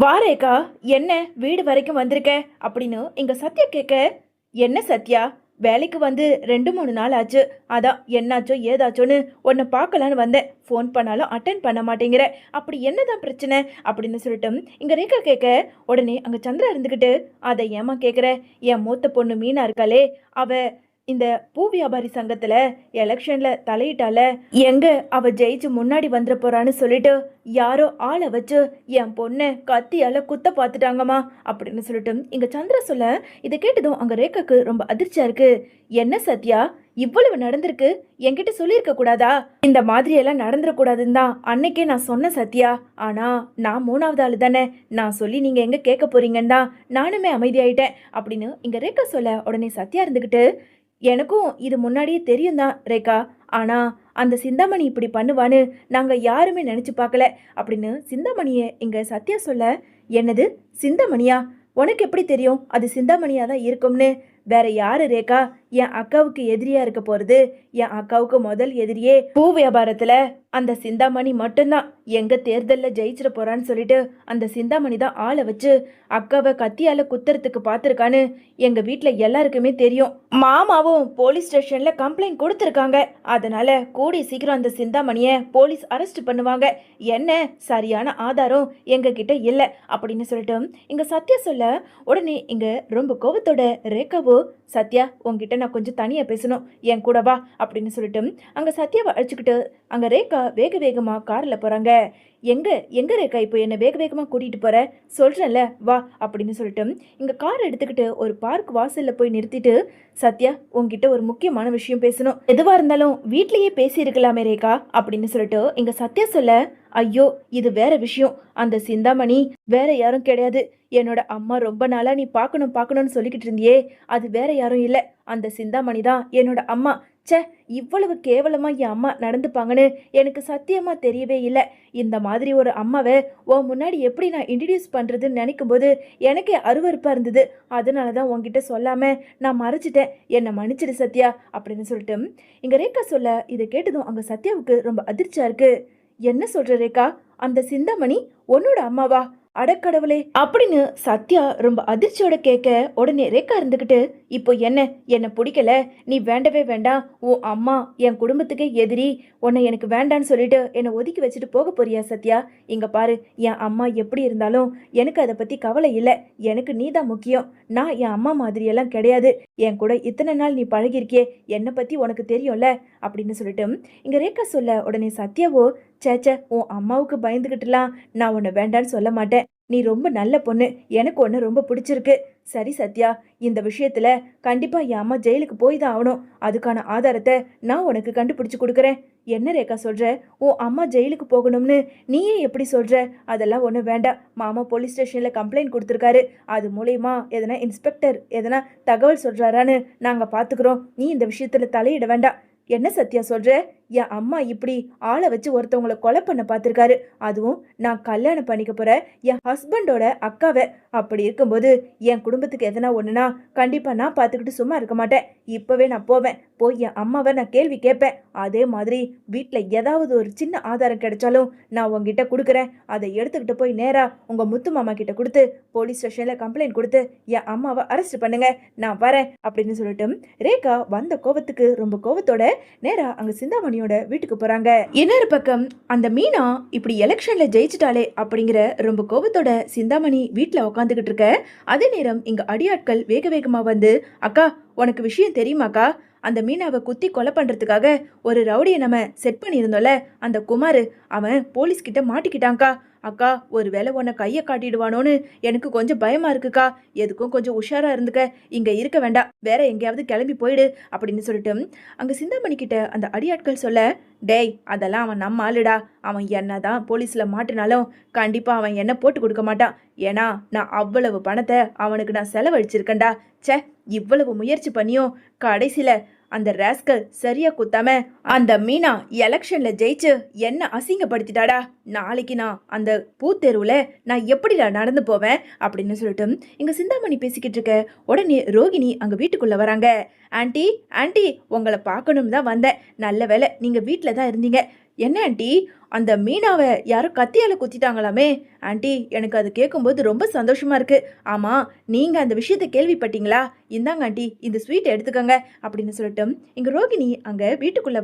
வாரேக்கா, என்ன வீடு வரைக்கும் வந்திருக்க அப்படின்னு இங்க சத்யா கேட்க, என்ன சத்யா, வேலைக்கு வந்து 2 3 நாள் ஆச்சு. அதான் என்னாச்சோ ஏதாச்சோன்னு உன்னை பார்க்கலான்னு வந்தேன். ஃபோன் பண்ணாலும் அட்டன் பண்ண மாட்டேங்கிற. அப்படி என்னதான் பிரச்சனை அப்படின்னு சொல்லிட்டு இங்க ரேகா கேட்க, உடனே அங்க சந்திரா இருந்துக்கிட்டு, அதை ஏமா கேட்குற, என் மூத்த பொண்ணு மீனா இருக்காளே, அவ இந்த பூ வியாபாரி சங்கத்துல எலெக்ஷன்ல தலையிட்டால, எங்க அவ ஜெயிச்சு முன்னாடி வந்துட போறான்னு சொல்லிட்டு யாரோ ஆளை வச்சு என் பொண்ணை கத்தியால குத்த பார்த்துட்டாங்கம்மா அப்படின்னு சொல்லிட்டு இங்க சந்திரா சொல்ல, இதை கேட்டதும் அங்க ரேகாக்கு ரொம்ப அதிர்ச்சியா இருக்கு. என்ன சத்யா, இவ்வளவு நடந்திருக்கு, என்கிட்ட சொல்லியிருக்க கூடாதா? இந்த மாதிரி எல்லாம் நடந்துடக்கூடாதுன்னு தான் அன்னைக்கே நான் சொன்னேன் சத்யா. ஆனா நான் 3வது ஆளு தானே, நான் சொல்லி நீங்க எங்க கேட்க போறீங்கன்னு தான் நானுமே அமைதியாயிட்டேன் அப்படின்னு இங்க ரேகா சொல்ல, உடனே சத்யா இருந்துக்கிட்டு, எனக்கும் இது முன்னாடியே தெரியும் தான் ரேகா, ஆனா அந்த சிந்தாமணி இப்படி பண்ணுவான்னு நாங்க யாருமே நினைச்சு பார்க்கல அப்படின்னு சிந்தாமணியை இங்க சத்யா சொல்ல, என்னது சிந்தாமணியா, உனக்கு எப்படி தெரியும் அது சிந்தாமணியா தான் இருக்கும்னு? வேற யாரு ரேகா, என் அக்காவுக்கு எதிரியா இருக்க போறது? என் அக்காவுக்கு முதல் எதிரியே பூ வியாபாரத்துல அந்த சிந்தாமணி மட்டும்தான். எங்க தேர்தல்ல ஜெயிச்சிட போறான்னு சொல்லிட்டு அந்த சிந்தாமணி தான் ஆளை வச்சு அக்காவை கத்தியால குத்துறதுக்கு பார்த்துருக்கான்னு எங்க வீட்டுல எல்லாருக்குமே தெரியும். மாமாவும் போலீஸ் ஸ்டேஷன்ல கம்ப்ளைண்ட் கொடுத்துருக்காங்க. அதனால கூடி சீக்கிரம் அந்த சிந்தாமணிய போலீஸ் அரெஸ்ட் பண்ணுவாங்க. என்ன சரியான ஆதாரம் எங்க கிட்ட இல்ல அப்படின்னு சொல்லிட்டு இங்க சத்யா சொல்ல, உடனே இங்க ரொம்ப கோவத்தோட ரேகாவோ, சத்யா உங்ககிட்ட நான் கொஞ்சம் தனியா பேசணும், என் கூட வா அப்படின்னு சொல்லிட்டு அங்க சத்யாவை அழைச்சிக்கிட்டு அங்க ரேகா வேக வேகமா கார்ல போறாங்க. எங்க எங்க ரேகா, இப்போ என்ன வேக வேகமா கூட்டிட்டு போற, சொல்றேன்ல வா அப்படின்னு சொல்லிட்டு இங்க கார் எடுத்துக்கிட்டு ஒரு பார்க் வாசல்ல போய் நிறுத்திட்டு, சத்யா உங்ககிட்ட ஒரு முக்கியமான விஷயம் பேசணும், எதுவா இருந்தாலும் வீட்லயே பேசி இருக்கலாமே ரேகா அப்படின்னு சொல்லிட்டு இங்க சத்யா சொல்ல, ஐயோ இது வேற விஷயம், அந்த சிந்தாமணி வேற யாரும் கிடையாது, என்னோட அம்மா ரொம்ப நாளா நீ பார்க்கணும் பார்க்கணும்னு சொல்லிக்கிட்டு இருந்தியே, அது வேற யாரும் இல்லை, அந்த சிந்தாமணி தான் என்னோட அம்மா. ச்சே, இவ்வளவு கேவலமா என் அம்மா நடந்துப்பாங்கன்னு எனக்கு சத்தியமா தெரியவே இல்லை. இந்த மாதிரி ஒரு அம்மாவை உன் முன்னாடி எப்படி நான் இன்ட்ரடியூஸ் பண்றதுன்னு நினைக்கும் போது எனக்கே அருவருப்பா இருந்தது. அதனாலதான் உன்கிட்ட சொல்லாம நான் மறைச்சிட்டேன், என்னை மன்னிச்சிடு சத்யா அப்படின்னு சொல்லிட்டு இங்க ரேகா சொல்ல, இதை கேட்டதும் அங்க சத்யாவுக்கு ரொம்ப அதிர்ச்சியா இருக்கு. என்ன சொல்ற ரேகா, அந்த சிந்தாமணி உன்னோட அம்மாவா? அடக்கடவுளே அப்படின்னு சத்யா ரொம்ப அதிர்ச்சியோட கேட்க, உடனே ரேகா இருந்துக்கிட்டு, இப்போ என்ன பிடிக்கல, நீ வேண்டவே வேண்டாம், உன் அம்மா என் குடும்பத்துக்கே எதிரி, உன்னை எனக்கு வேண்டான்னு சொல்லிட்டு என்னை ஒதுக்கி வச்சுட்டு போக போறியா சத்யா? இங்க பாரு, என் அம்மா எப்படி இருந்தாலும் எனக்கு அதை பத்தி கவலை இல்லை, எனக்கு நீ தான் முக்கியம். நான் என் அம்மா மாதிரியெல்லாம் கிடையாது, என் கூட இத்தனை நாள் நீ பழகிருக்கியே, என்னை பத்தி உனக்கு தெரியும்ல அப்படின்னு சொல்லிட்டு இங்க ரேகா சொல்ல, உடனே சத்யாவோ, சேச்சே உன் அம்மாவுக்கு பயந்துகிட்டுலாம் நான் உன்னை வேண்டான்னு சொல்ல மாட்டேன், நீ ரொம்ப நல்ல பொண்ணு, எனக்கு ஒன்று ரொம்ப பிடிச்சிருக்கு. சரி சத்யா, இந்த விஷயத்துல கண்டிப்பா என் அம்மா ஜெயிலுக்கு போய் தான் ஆகணும், அதுக்கான ஆதாரத்தை நான் உனக்கு கண்டுபிடிச்சு கொடுக்குறேன். என்ன ரேகா சொல்ற, உன் அம்மா ஜெயிலுக்கு போகணும்னு நீயே எப்படி சொல்ற? அதெல்லாம் ஒன்றும் வேண்டாம், மாமா போலீஸ் ஸ்டேஷன்ல கம்ப்ளைண்ட் கொடுத்துருக்காரு, அது மூலயமா எதனா இன்ஸ்பெக்டர் எதனா தகவல் சொல்றாரான்னு நாங்க பாத்துக்கிறோம், நீ இந்த விஷயத்துல தலையிட வேண்டாம். என்ன சத்யா சொல்ற, என் அம்மா இப்படி ஆளை வச்சு ஒருத்தவங்களை கொலை பண்ண பார்த்துருக்காரு, அதுவும் நான் கல்யாணம் பண்ணிக்க போற என் ஹஸ்பண்டோட அக்காவை. அப்படி இருக்கும்போது என் குடும்பத்துக்கு எதனா ஒண்ணுனா கண்டிப்பா நான் பார்த்துக்கிட்டு சும்மா இருக்க மாட்டேன், இப்பவே நான் போவேன், போய் என் அம்மாவை நான் கேள்வி கேட்பேன். அதே மாதிரி வீட்டில் ஏதாவது ஒரு சின்ன ஆதாரம் கிடைச்சாலும் நான் உங்ககிட்ட கொடுக்குறேன், அதை எடுத்துக்கிட்டு போய் நேரா உங்க முத்து மாமா கிட்ட கொடுத்து போலீஸ் ஸ்டேஷன்ல கம்ப்ளைண்ட் கொடுத்து என் அம்மாவை அரெஸ்ட் பண்ணுங்க, நான் வரேன் அப்படின்னு சொல்லிட்டு ரேகா வந்த கோவத்துக்கு ரொம்ப கோவத்தோட நேரா அங்க சிந்தாமணி வீட்டுக்கு போறாங்க. இன்னொரு பக்கம் அந்த மீனா இப்படி எலெக்ஷன்ல ஜெயிச்சிட்டாலே அப்படிங்கிற ரொம்ப கோபத்தோட சிந்தாமணி வீட்டுல உட்காந்துக்கிட்டு இருக்க, அதே நேரம் இங்க அடியாட்கள் வேக வேகமா வந்து, அக்கா உனக்கு விஷயம் தெரியுமாக்கா, அந்த மீனாவை குத்தி கொலை பண்றதுக்காக ஒரு ரவுடியை நம்ம செட் பண்ணியிருந்தோம்ல, அந்த குமார் அவன் போலீஸ் கிட்ட மாட்டிக்கிட்டான்க்கா. அக்கா ஒருவேளை உன்னை கையை காட்டிடுவானோன்னு எனக்கு கொஞ்சம் பயமா இருக்குக்கா, எதுக்கும் கொஞ்சம் உஷாரா இருந்துக்க, இங்க இருக்க வேண்டாம், வேற எங்கேயாவது கிளம்பி போயிடு அப்படின்னு சொல்லிட்டு அங்க சிந்தாமணி கிட்ட அந்த அடியாட்கள் சொல்ல, டேய் அதெல்லாம் அவன் நம்ம ஆளுடா, அவன் என்னதான் போலீஸ்ல மாட்டினாலும் கண்டிப்பா அவன் என்ன போட்டு கொடுக்க மாட்டான், ஏன்னா நான் அவ்வளவு பணத்தை அவனுக்கு நான் செலவழிச்சிருக்கேன்டா. ச்சே, இவ்வளவு முயற்சி பண்ணியும் கடைசியில அந்த ராஸ்கல் சரியா குத்தாம அந்த மீனா எலெக்ஷன்ல ஜெயிச்சு என்ன அசிங்கப்படுத்திட்டாடா. நாளைக்கு நான் அந்த பூத்தெருவுல நான் எப்படிடா நடந்து போவேன் அப்படின்னு சொல்லிட்டு இங்க சிந்தாமணி பேசிக்கிட்டு இருக்க, உடனே ரோகிணி அங்க வீட்டுக்குள்ள வராங்க. ஆண்டி ஆண்டி உங்களை பார்க்கணும் தான் வந்தேன், நல்ல வேலை நீங்க வீட்டில தான் இருந்தீங்க, என்ன ஆண்டி, அந்த மீனாவை யாரோ கத்தியால குத்திட்டாங்களாமே? ஆண்டி, எனக்கு அது கேட்கும்போது ரொம்ப சந்தோஷமா இருக்கு. ஆமா, நீங்க அந்த விஷயத்த கேள்விப்பட்டீங்களா? இந்தாங்க ஆண்டி, இந்த ஸ்வீட் எடுத்துக்கங்க அப்படின்னு சொல்லிட்டு இங்க ரோகிணி அங்க வீட்டுக்குள்ள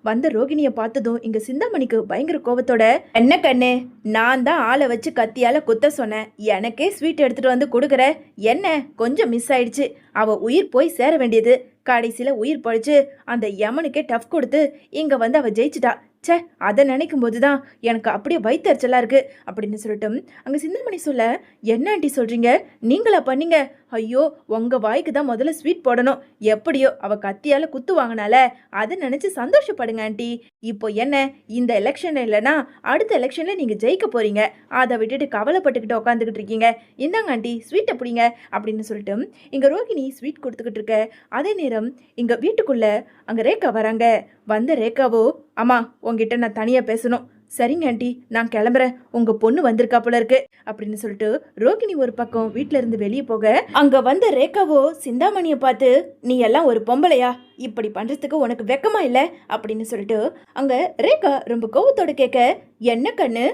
வந்த ரோகிணியை பார்த்ததும் இங்க சிந்தாமணிக்கு பயங்கர கோவத்தோட, என்ன கண்ணு, நான் தான் ஆளை வச்சு கத்தியால குத்த சொன்னேன், எனக்கே ஸ்வீட் எடுத்துட்டு வந்து கொடுக்குற, என்ன கொஞ்சம் மிஸ் ஆயிடுச்சு, அவ உயிர் போய் சேர வேண்டியது, கடைசியில உயிர் பழிச்சு அந்த யமனுக்கே டஃப் கொடுத்து இங்க வந்து அவ ஜெயிச்சிட்டா. ச்சே, அதை நினைக்கும் போதுதான் எனக்கு அப்படியே வயிற்றுச்சலா இருக்கு அப்படின்னு சொல்லிட்டு அங்க சிந்தாமணி சொல்ல, என்ன ஆண்டி சொல்றீங்க, நீங்களா பண்ணீங்க? ஐயோ, உங்க வாய்க்கு தான் முதல்ல ஸ்வீட் போடணும். எப்படியோ அவ கத்தியால குத்து வாங்கினால அதை நினைச்சு சந்தோஷப்படுங்க ஆண்டி. இப்போ என்ன, இந்த எலெக்ஷன் இல்லைன்னா அடுத்த எலெக்ஷன்ல நீங்க ஜெயிக்க போறீங்க, அதை விட்டுட்டு கவலைப்பட்டுக்கிட்டு உட்காந்துக்கிட்டு இருக்கீங்க. இந்தாங்க ஆண்டி, ஸ்வீட்டை பிடிங்க அப்படின்னு சொல்லிட்டு இங்க ரோகிணி ஸ்வீட் கொடுத்துக்கிட்டு இருக்க அதே நேரம் இங்க வீட்டுக்குள்ள அங்க ரேகா வராங்க. வந்த ரேகாவோ, அம்மா உங்ககிட்ட நான் தனியா பேசணும். சரிங்க ஆண்டி, நான் கிளம்புறேன், உங்க பொண்ணு வந்திருக்கா போல இருக்கு அப்படின்னு சொல்லிட்டு ரோகிணி ஒரு பக்கம் வீட்டுல இருந்து வெளியே போக, அங்க வந்த ரேகாவோ சிந்தாமணியை பார்த்து, நீ எல்லாம் ஒரு பொம்பளையா, இப்படி பண்றதுக்கு உனக்கு வெக்கமா இல்ல அப்படின்னு சொல்லிட்டு அங்க ரேகா ரொம்ப கோவத்தோட கேட்க, என்ன கண்ணு,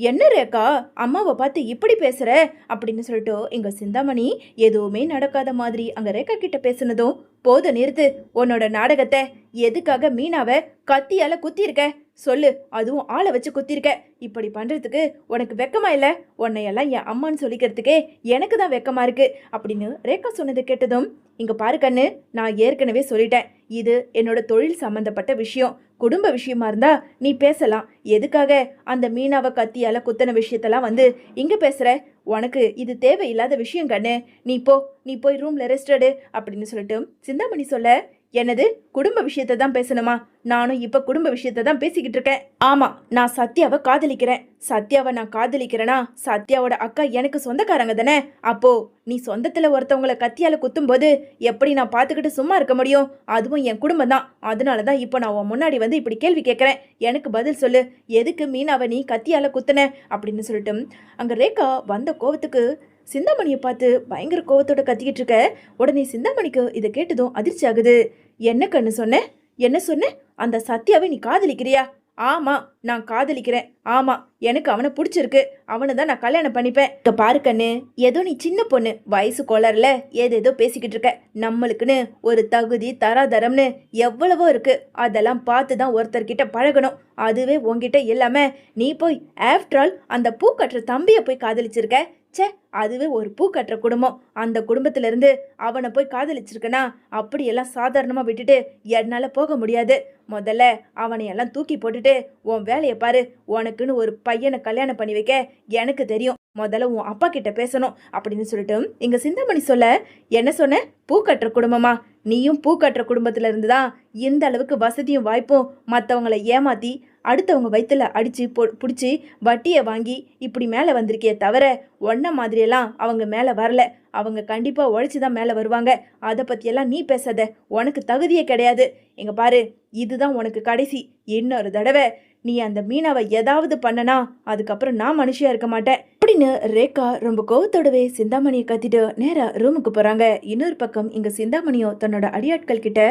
என்ன ரேகா அம்மாவை பார்த்து இப்படி பேசுற அப்படின்னு சொல்லிட்டு இங்க சிந்தாமணி எதுவுமே நடக்காத மாதிரி அங்க ரேகா கிட்ட பேசுனதும், போத நிறுத்து உன்னோட நாடகத்தை, எதுக்காக மீனாவை கத்தியால குத்திருக்க சொல்லு, அதுவும் ஆளை வச்சு குத்திருக்க, இப்படி பண்றதுக்கு உனக்கு வெக்கமா இல்ல, உன்னையெல்லாம் என் அம்மான்னு சொல்லிக்கிறதுக்கே எனக்கு தான் வெக்கமா இருக்கு அப்படின்னு ரேகா சொன்னதை கேட்டதும், இங்க பாரு கண்ணு, நான் ஏற்கனவே சொல்லிட்டேன், இது என்னோட தொழில் சம்பந்தப்பட்ட விஷயம், குடும்ப விஷயமா இருந்தா நீ பேசலாம், எதுக்காக அந்த மீனாவை கத்தியால குத்தன விஷயத்தெல்லாம் வந்து இங்க பேசுற, உனக்கு இது தேவையில்லாத விஷயம் கண்ணு, நீ போய் ரூம்ல ரெஸ்ட் எடு அப்படின்னு சொல்லிட்டு சிந்தாமணி சொல்ல, என்னது குடும்ப விஷயத்தை தான் பேசணுமா, நானும் இப்ப குடும்ப விஷயத்தை தான் பேசிக்கிட்டு இருக்கேன். ஆமா, நான் சத்யாவை காதலிக்கிறேன், சத்யாவை நான் காதலிக்கிறேனா, சத்யாவோட அக்கா எனக்கு சொந்தக்காரங்க தானே, அப்போ நீ சொந்தத்துல ஒருத்தவங்களை கத்தியால குத்தும் போது எப்படி நான் பார்த்துக்கிட்டு சும்மா இருக்க முடியும், அதுவும் என் குடும்பம் தான், அதனாலதான் இப்போ நான் உன் முன்னாடி வந்து இப்படி கேள்வி கேட்கறேன், எனக்கு பதில் சொல்லு, எதுக்கு மீனாவை நீ கத்தியால குத்துன அப்படின்னு சொல்லிட்டு அங்க ரேகா வந்த கோவத்துக்கு சிந்தாமணியை பார்த்து பயங்கர கோவத்தோட கத்திக்கிட்டு இருக்க. உடனே சிந்தாமணிக்கு இதை கேட்டதும் அதிர்ச்சி ஆகுது. என்ன கண்ணு சொன்ன, என்ன சொன்ன, அந்த சத்யாவை நீ காதலிக்கிறியா? ஆமா, நான் காதலிக்கிறேன், ஆமா, எனக்கு அவனை பிடிச்சிருக்கு, அவனை தான் நான் கல்யாணம் பண்ணிப்பேன். இங்க பாரு கண்ணு, ஏதோ நீ சின்ன பொண்ணு, வயசு கோளாறுல ஏதேதோ பேசிக்கிட்டு இருக்க, நம்மளுக்குன்னு ஒரு தகுதி தராதரம்னு எவ்வளவோ இருக்கு, அதெல்லாம் பார்த்து தான் ஒருத்தர்கிட்ட பழகணும், அதுவே உன்கிட்ட இல்லாம நீ போய் ஆஃப்டர் ஆல் அந்த பூ கட்டுற தம்பியை போய் காதலிச்சிருக்க. ச்சே, அதுவே ஒரு பூ கட்டுற குடும்பம், அந்த குடும்பத்துல இருந்து அவனை போய் காதலிச்சிருக்கனா அப்படியெல்லாம் சாதாரணமா விட்டுட்டு என்னால போக முடியாது, முதல்ல அவனையெல்லாம் தூக்கி போட்டுட்டு உன் வேலையை பாரு, உனக்குன்னு ஒரு பையனை கல்யாணம் பண்ணி வைக்க எனக்கு தெரியும், முதல்ல உன் அப்பா கிட்ட பேசணும் அப்படின்னு சொல்லிட்டு இங்க சிந்தாமணி சொல்ல, என்ன சொன்ன, பூ கட்டுற குடும்பமா, நீயும் பூ கட்டுற குடும்பத்துல இருந்துதான் இந்த அளவுக்கு வசதியும் வாய்ப்பும் மற்றவங்களை ஏமாத்தி அடுத்தவங்க வயிற்றுல அடித்து பிடிச்சி வட்டியை வாங்கி இப்படி மேலே வந்திருக்கே தவிர ஒன்றை மாதிரியெல்லாம் அவங்க மேலே வரல, அவங்க கண்டிப்பாக உழைச்சி தான் மேலே வருவாங்க, அதை பற்றியெல்லாம் நீ பேசாத, உனக்கு தகுதியே கிடையாது, இங்கே பாரு, இதுதான் உனக்கு கடைசி, இன்னொரு தடவை நீ அந்த மீனாவை ஏதாவது பண்ணனா அதுக்கப்புறம் நான் மனுஷியா இருக்க மாட்டேன் அப்படின்னு ரேகா ரொம்ப கோவத்தோடவே சிந்தாமணியை கத்திட்டு நேரா ரூமுக்கு போறாங்க. இன்னொரு பக்கம் இங்க சிந்தாமணியோ தன்னோட அடியாட்கள் கிட்ட,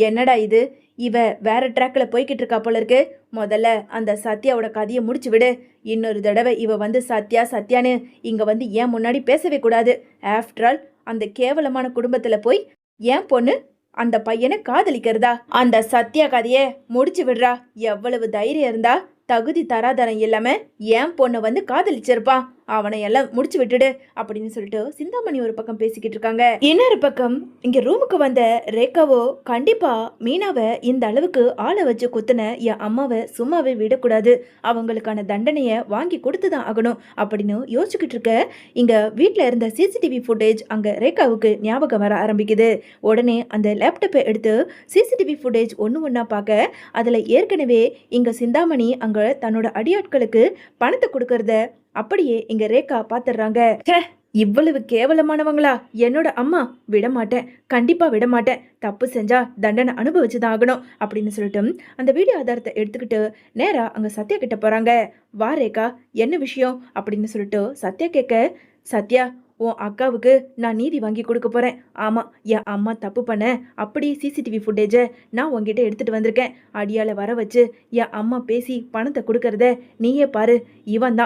என்னடா இது, இவ வேற ட்ராக்ல போய்கிட்டு இருக்கா போல இருக்கு, முதல்ல அந்த சத்யாவோட கதையை முடிச்சு விடு, இன்னொரு தடவை இவ வந்து சத்யா சத்யான்னு இங்க வந்து ஏன் முன்னாடி பேசவே கூடாது, ஆஃப்டர் ஆல் அந்த கேவலமான குடும்பத்துல போய் ஏன் பொண்ணு அந்த பையனை காதலிக்கிறதா, அந்த சத்யா கதையை முடிச்சு விடுறா, எவ்வளவு தைரியம் இருந்தா தகுதி தராதரம் இல்லாம ஏன் பொண்ணை வந்து காதலிச்சிருப்பான், அவனை எல்லாம் முடிச்சு விட்டுடு அப்படின்னு சொல்லிட்டு சிந்தாமணி ஒரு பக்கம் பேசிக்கிட்டு இருக்காங்க. இன்னொரு பக்கம் இங்க ரூமுக்கு வந்த ரேகாவோ, கண்டிப்பா மீனாவை இந்த அளவுக்கு ஆளை வச்சு குத்துன என் அம்மாவை சும்மாவே விடக்கூடாது, அவங்களுக்கான தண்டனையை வாங்கி கொடுத்துதான் ஆகணும் அப்படின்னு யோசிச்சுக்கிட்டு இருக்க. இங்க வீட்டுல இருந்த சிசிடிவி ஃபுட்டேஜ் அங்க ரேகாவுக்கு ஞாபகம் வர ஆரம்பிக்குது. உடனே அந்த லேப்டாப்பை எடுத்து சிசிடிவி ஃபுட்டேஜ் ஒண்ணா பார்க்க, அதுல ஏற்கனவே இங்க சிந்தாமணி அங்க தன்னோட அடியாட்களுக்கு பணத்தை கொடுக்கறத அப்படியே இங்க ரேகா பாத்துறாங்க. இவ்வளவு கேவலமானவங்களா என்னோட அம்மா, விடமாட்டேன், கண்டிப்பா விடமாட்டேன், தப்பு செஞ்சா தண்டனை அனுபவிச்சுதான் ஆகணும் அப்படின்னு சொல்லிட்டு அந்த வீடியோ ஆதாரத்தை எடுத்துக்கிட்டு நேரா அங்க சத்யா கிட்ட போறாங்க. வா ரேகா, என்ன விஷயம் அப்படின்னு சொல்லிட்டு சத்யா கேட்க, சத்யா உன் அக்காவுக்கு நான் நீதி வாங்கி கொடுக்க போறேன். ஆமா, என் அம்மா தப்பு பண்ண அப்படி சிசிடிவி ஃபுட்டேஜை நான் உன்கிட்ட எடுத்துட்டு வந்திருக்கேன். அடியால வர வச்சு என் அம்மா பேசி பணத்தை கொடுக்கறத நீயே பாரு. இவன்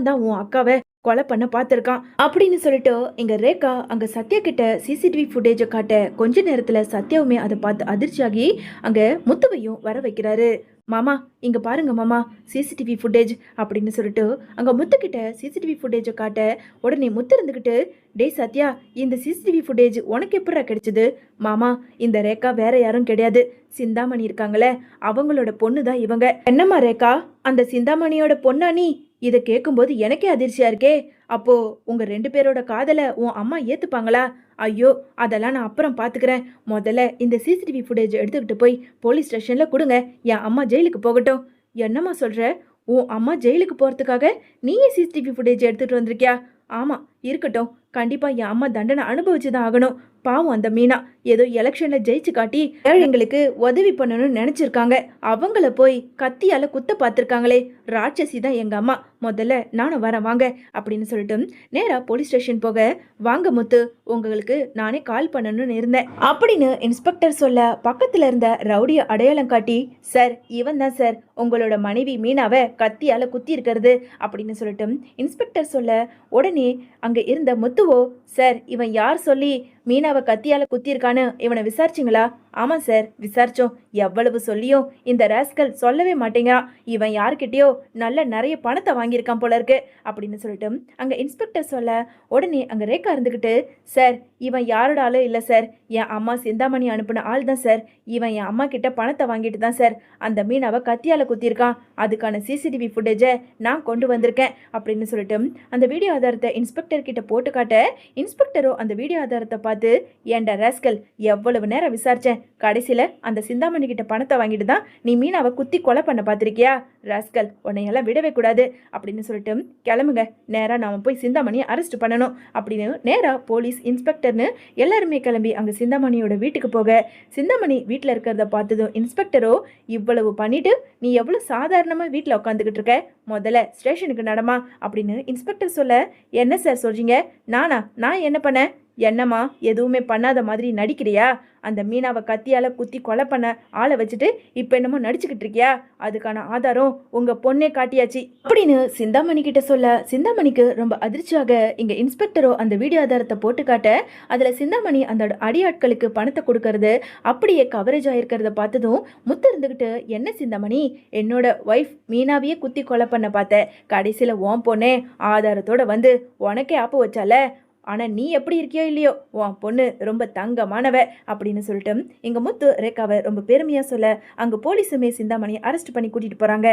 தான் உன் அக்காவை கொலை பண்ண பார்த்துருக்கான் அப்படின்னு சொல்லிட்டு இங்க ரேகா அங்க சத்யா கிட்ட சிசிடிவி ஃபுட்டேஜை காட்ட கொஞ்ச நேரத்துல சத்யாவுமே அதை பார்த்து அதிர்ச்சியாகி அங்க முத்துவையும் வர வைக்கிறாரு. மாமா இங்க பாருங்க மாமா, சிசிடிவி ஃபுட்டேஜ் அப்படின்னு சொல்லிட்டு அங்க முத்துக்கிட்ட சிசிடிவி ஃபுட்டேஜை காட்ட உடனே முத்து இருந்துக்கிட்டு, டேய் சத்யா, இந்த சிசிடிவி ஃபுட்டேஜ் உனக்கு எப்படா கிடைச்சது? மாமா, இந்த ரேகா வேற யாரும் கிடையாது, சிந்தாமணி இருக்காங்களே அவங்களோட பொண்ணு தான் இவங்க. என்னம்மா ரேகா, அந்த சிந்தாமணியோட பொண்ணா நீ? இதை கேட்கும்போது எனக்கே அதிர்ச்சியா இருக்கே. அப்போ உங்க 2 பேரோட காதலை உன் அம்மா ஏத்துப்பாங்களா? ஐயோ, அதெல்லாம் நான் அப்புறம் பாத்துக்கிறேன். முதல்ல இந்த சிசிடிவி ஃபுட்டேஜ் எடுத்துக்கிட்டு போய் போலீஸ் ஸ்டேஷன்ல கொடுங்க. என் அம்மா ஜெயிலுக்கு போகட்டும். என்னம்மா சொல்ற? உன் அம்மா ஜெயிலுக்கு போறதுக்காக நீயே சிசிடிவி ஃபுட்டேஜ் எடுத்துட்டு வந்திருக்கியா? ஆமா, இருக்கட்டும். கண்டிப்பா என் அம்மா தண்டனை அனுபவிச்சுதான் ஆகணும். பாவம் அந்த மீனா ஏதோ எலெக்ஷன்ல ஜெயிச்சு காட்டி ஏழைங்களுக்கு உதவி பண்ணணும்னு நினைச்சிருக்காங்க. அவங்கள போய் கத்தியால குத்த பார்த்திருக்காங்களே. ராட்சசி தான் எங்க அம்மா. முதல்ல நானும் வரேன் வாங்க அப்படின்னு சொல்லிட்டு நேரா போலீஸ் ஸ்டேஷன் போக, வாங்க முத்து, உங்களுக்கு நானே கால் பண்ணணும்னு இருந்தேன் அப்படின்னு இன்ஸ்பெக்டர் சொல்ல, பக்கத்துல இருந்த ரவுடிய அடையாளம் காட்டி, சார் இவன் தான் சார் உங்களோட மனைவி மீனாவை கத்தியால குத்தி இருக்கிறது அப்படின்னு சொல்லிட்டு இன்ஸ்பெக்டர் சொல்ல, உடனே அங்க இருந்த முத்துவோ, சார் இவன் யார் சொல்லி மீனாவை கத்தியால குத்திருக்கான்னு இவனை விசாரிச்சிங்களா? ஆமாம் சார், விசாரிச்சோம். எவ்வளவு சொல்லியும் இந்த ராஸ்கல் சொல்லவே மாட்டேங்கிறான். இவன் யார்கிட்டயோ நிறைய பணத்தை வாங்கியிருக்கான் போல இருக்கு அப்படின்னு சொல்லிட்டு அங்கே இன்ஸ்பெக்டர் சொல்ல, உடனே அங்கே ரேகா இருந்துக்கிட்டு, சார் இவன் யாரோட ஆளும் இல்லை சார், என் அம்மா சிந்தாமணி அனுப்பின ஆள் தான் சார். இவன் என் அம்மா கிட்ட பணத்தை வாங்கிட்டு தான் சார் அந்த மீனாவை கத்தியால குத்திருக்கான். அதுக்கான சிசிடிவி ஃபுட்டேஜை நான் கொண்டு வந்திருக்கேன் அப்படின்னு சொல்லிட்டு அந்த வீடியோ ஆதாரத்தை இன்ஸ்பெக்டர் கிட்ட போட்டு காட்ட, இன்ஸ்பெக்டரோ அந்த வீடியோ ஆதாரத்தை பார்த்து, ஏண்டா ராஸ்கல், எவ்வளவு நேரம் விசாரிச்சேன், கடைசியில் அந்த சிந்தாமணி கிட்ட பணத்தை வாங்கிட்டு தான் நீ மீனாவை குத்தி கொலை பண்ண பார்த்துருக்கியா? ராஸ்கல், உன்னையெல்லாம் விடவே கூடாது அப்படின்னு சொல்லிட்டு கிளம்புங்க, நேராக நாம் போய் சிந்தாமணியை அரெஸ்ட் பண்ணணும் அப்படின்னு நேராக போலீஸ் இன்ஸ்பெக்டர்னு எல்லாருமே கிளம்பி அங்கே சிந்தாமணியோட வீட்டுக்கு போக, சிந்தாமணி வீட்டில் இருக்கிறத பார்த்ததும் இன்ஸ்பெக்டரோ, இவ்வளவு பண்ணிட்டு நீ எவ்வளோ சாதாரணமாக வீட்டில் உட்காந்துக்கிட்டு இருக்க, முதல்ல ஸ்டேஷனுக்கு நடமா அப்படின்னு இன்ஸ்பெக்டர் சொல்ல, என்ன சார் சொல்றீங்க? நான் என்ன பண்ணேன்? என்னம்மா, எதுவுமே பண்ணாத மாதிரி நடிக்கிறியா? அந்த மீனாவை கத்தியால குத்தி கொலை பண்ண ஆளை வச்சுட்டு இப்போ என்னமோ நடிச்சுக்கிட்டு இருக்கியா? அதுக்கான ஆதாரம் உங்க பொண்ணே காட்டியாச்சு அப்படின்னு சிந்தாமணி கிட்ட சொல்ல, சிந்தாமணிக்கு ரொம்ப அதிர்ச்சியாக இங்க இன்ஸ்பெக்டரோ அந்த வீடியோ ஆதாரத்தை போட்டு காட்ட, அதுல சிந்தாமணி அந்த அடியாட்களுக்கு பணத்தை கொடுக்கறது அப்படியே கவரேஜ் ஆயிருக்கிறத பார்த்ததும் முத்து இருந்துகிட்டு, என்ன சிந்தாமணி, என்னோட ஒய்ஃப் மீனாவையே குத்தி கொலை பண்ண பார்த்த, கடைசியில உன் பொண்ணே ஆதாரத்தோட வந்து உனக்கே ஆப்பு வச்சால, ஆனால் நீ எப்படி இருக்கியோ இல்லையோ உன் பொண்ணு ரொம்ப தங்கமானவ அப்படின்னு சொல்லிட்டு இங்கே முத்து ரேகாவை ரொம்ப பெருமையாக சொல்ல, அங்கே போலீஸுமே சிந்தாமணியை அரெஸ்ட் பண்ணி கூட்டிகிட்டு போகிறாங்க.